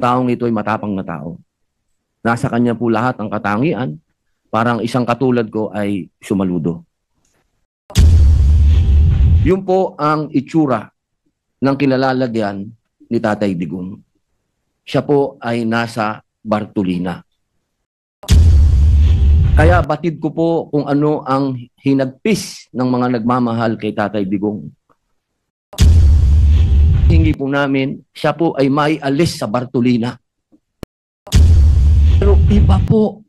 taong ito ay matapang na tao. Nasa kanya po lahat ang katangian, parang isang katulad ko ay sumaludo. Yun po ang itsura ng kinalalagyan ni Tatay Digong. Siya po ay nasa Bartolina. Kaya batid ko po kung ano ang hinagpis ng mga nagmamahal kay Tatay Digong. Hingi po namin, siya po ay maialis sa Bartolina. Pero iba po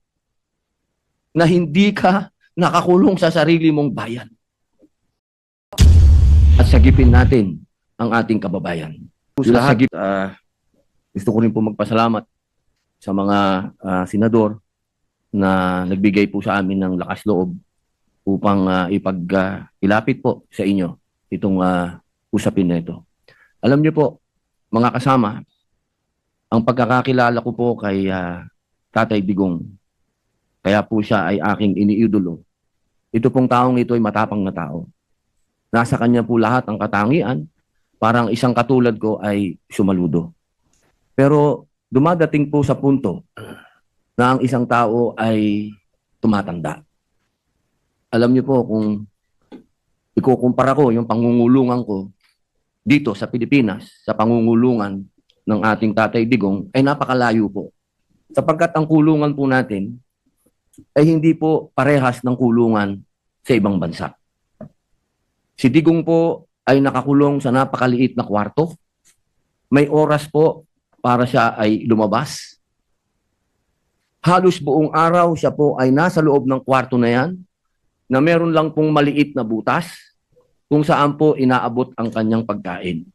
na hindi ka nakakulong sa sarili mong bayan. At sagipin natin ang ating kababayan. Lahat, gusto ko rin po magpasalamat sa mga senador na nagbigay po sa amin ng lakas loob upang ilapit po sa inyo itong usapin na ito. Alam niyo po, mga kasama, ang pagkakakilala ko po kay Tatay Digong, kaya po siya ay aking iniidolo. Ito pong taong ito ay matapang na tao. Nasa kanya po lahat ang katangian, parang isang katulad ko ay sumaludo. Pero dumadating po sa punto na ang isang tao ay tumatanda. Alam niyo po, kung ikukumpara ko yung pangungulungan ko dito sa Pilipinas, sa pangungulungan ng ating Tatay Digong, ay napakalayo po. Sapagkat ang kulungan po natin ay hindi po parehas ng kulungan sa ibang bansa. Si Digong po ay nakakulong sa napakaliit na kwarto. May oras po para siya ay lumabas. Halos buong araw siya po ay nasa loob ng kwarto na yan, na meron lang pong maliit na butas kung saan po inaabot ang kanyang pagkain.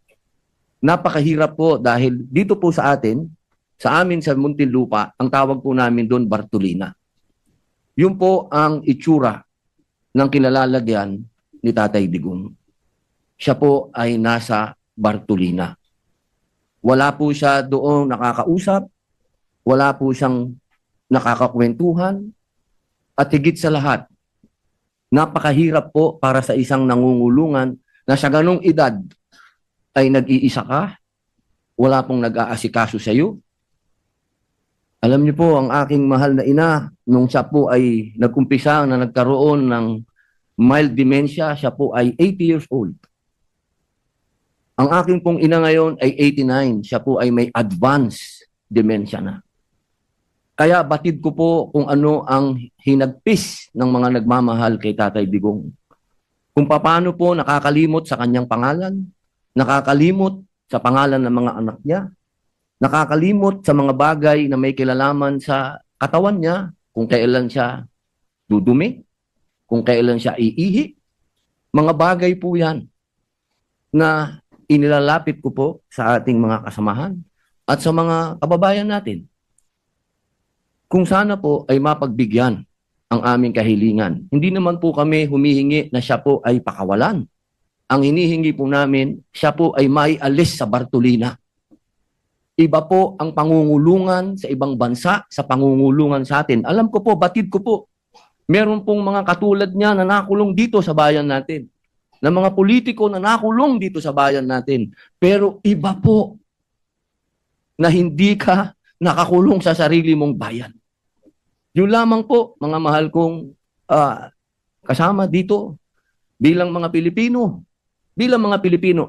Napakahirap po dahil dito po sa atin, sa amin sa Muntinlupa, ang tawag po namin doon Bartolina. Yun po ang itsura ng kinalalagyan ni Tatay Digong. Siya po ay nasa Bartolina. Wala po siya doon nakakausap, wala po siyang nakakakwentuhan, at higit sa lahat, napakahirap po para sa isang nangungulungan na sa ganong edad ay nag-iisa ka, wala pong nag-aasikaso sa iyo. Alam niyo po, ang aking mahal na ina, nung siya po ay nag-umpisa na nagkaroon ng mild dementia, siya po ay 80 years old. Ang aking pong ina ngayon ay 89, siya po ay may advanced dementia na. Kaya batid ko po kung ano ang hinagpis ng mga nagmamahal kay Tatay Digong. Kung paano po nakakalimot sa kanyang pangalan, nakakalimot sa pangalan ng mga anak niya, nakakalimot sa mga bagay na may kilalaman sa katawan niya, kung kailan siya dudumi, kung kailan siya iihi. Mga bagay po yan na inilalapit ko po sa ating mga kasamahan at sa mga kababayan natin. Kung sana po ay mapagbigyan ang aming kahilingan. Hindi naman po kami humihingi na siya po ay pakawalan. Ang hinihingi po namin, siya po ay maialis sa Bartolina. Iba po ang pangungulungan sa ibang bansa sa pangungulungan sa atin. Alam ko po, batid ko po, meron pong mga katulad niya na nakulong dito sa bayan natin. Na mga politiko na nakulong dito sa bayan natin. Pero iba po na hindi ka nakakulong sa sarili mong bayan. Yun lamang po, mga mahal kong kasama dito bilang mga Pilipino. Bilang mga Pilipino,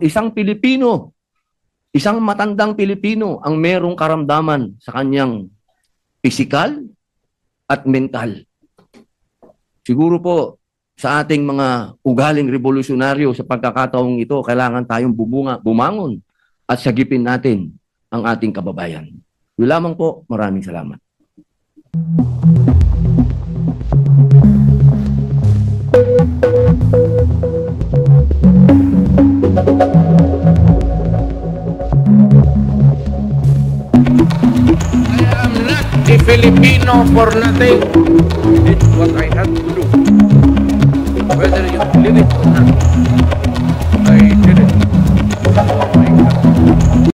isang matandang Pilipino ang merong karamdaman sa kanyang pisikal at mental. Siguro po, sa ating mga ugaling revolusyonaryo sa pagkakataong ito, kailangan tayong bumangon at sagipin natin ang ating kababayan. Yun lamang po, maraming salamat. I am not a Filipino for nothing. It's what I have to do, whether you believe it or not.